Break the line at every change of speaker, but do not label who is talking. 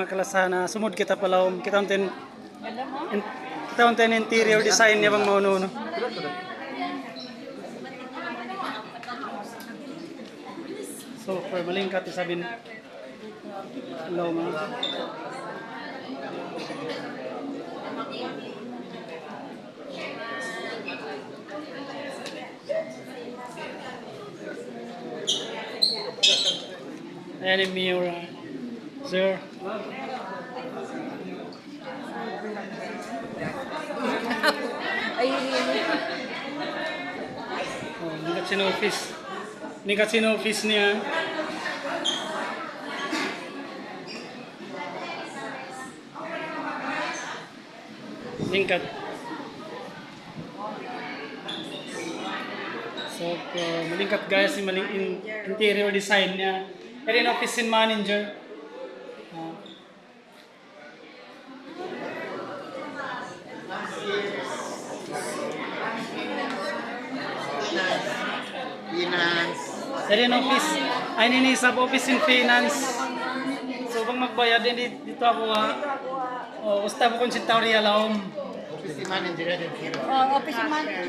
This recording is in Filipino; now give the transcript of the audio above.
Mga kalasana, sumod kita palawom. Kita unten interior design niya bang mauno, no? So, for malingkat isabin hello mga. Ayan yung Miura. Sir. Oh, nikat sinoffice. Nikat sinoffice niya. Lingkat. So, malingkat guys, yung interior design niya. Kaya rin office manager.
Finance.
Kaya rin office. Ay, nini sub office in finance. So, kung magbayad din dito ako usta mo kung si Tauri Alaom.
Office manager din.
Office manager.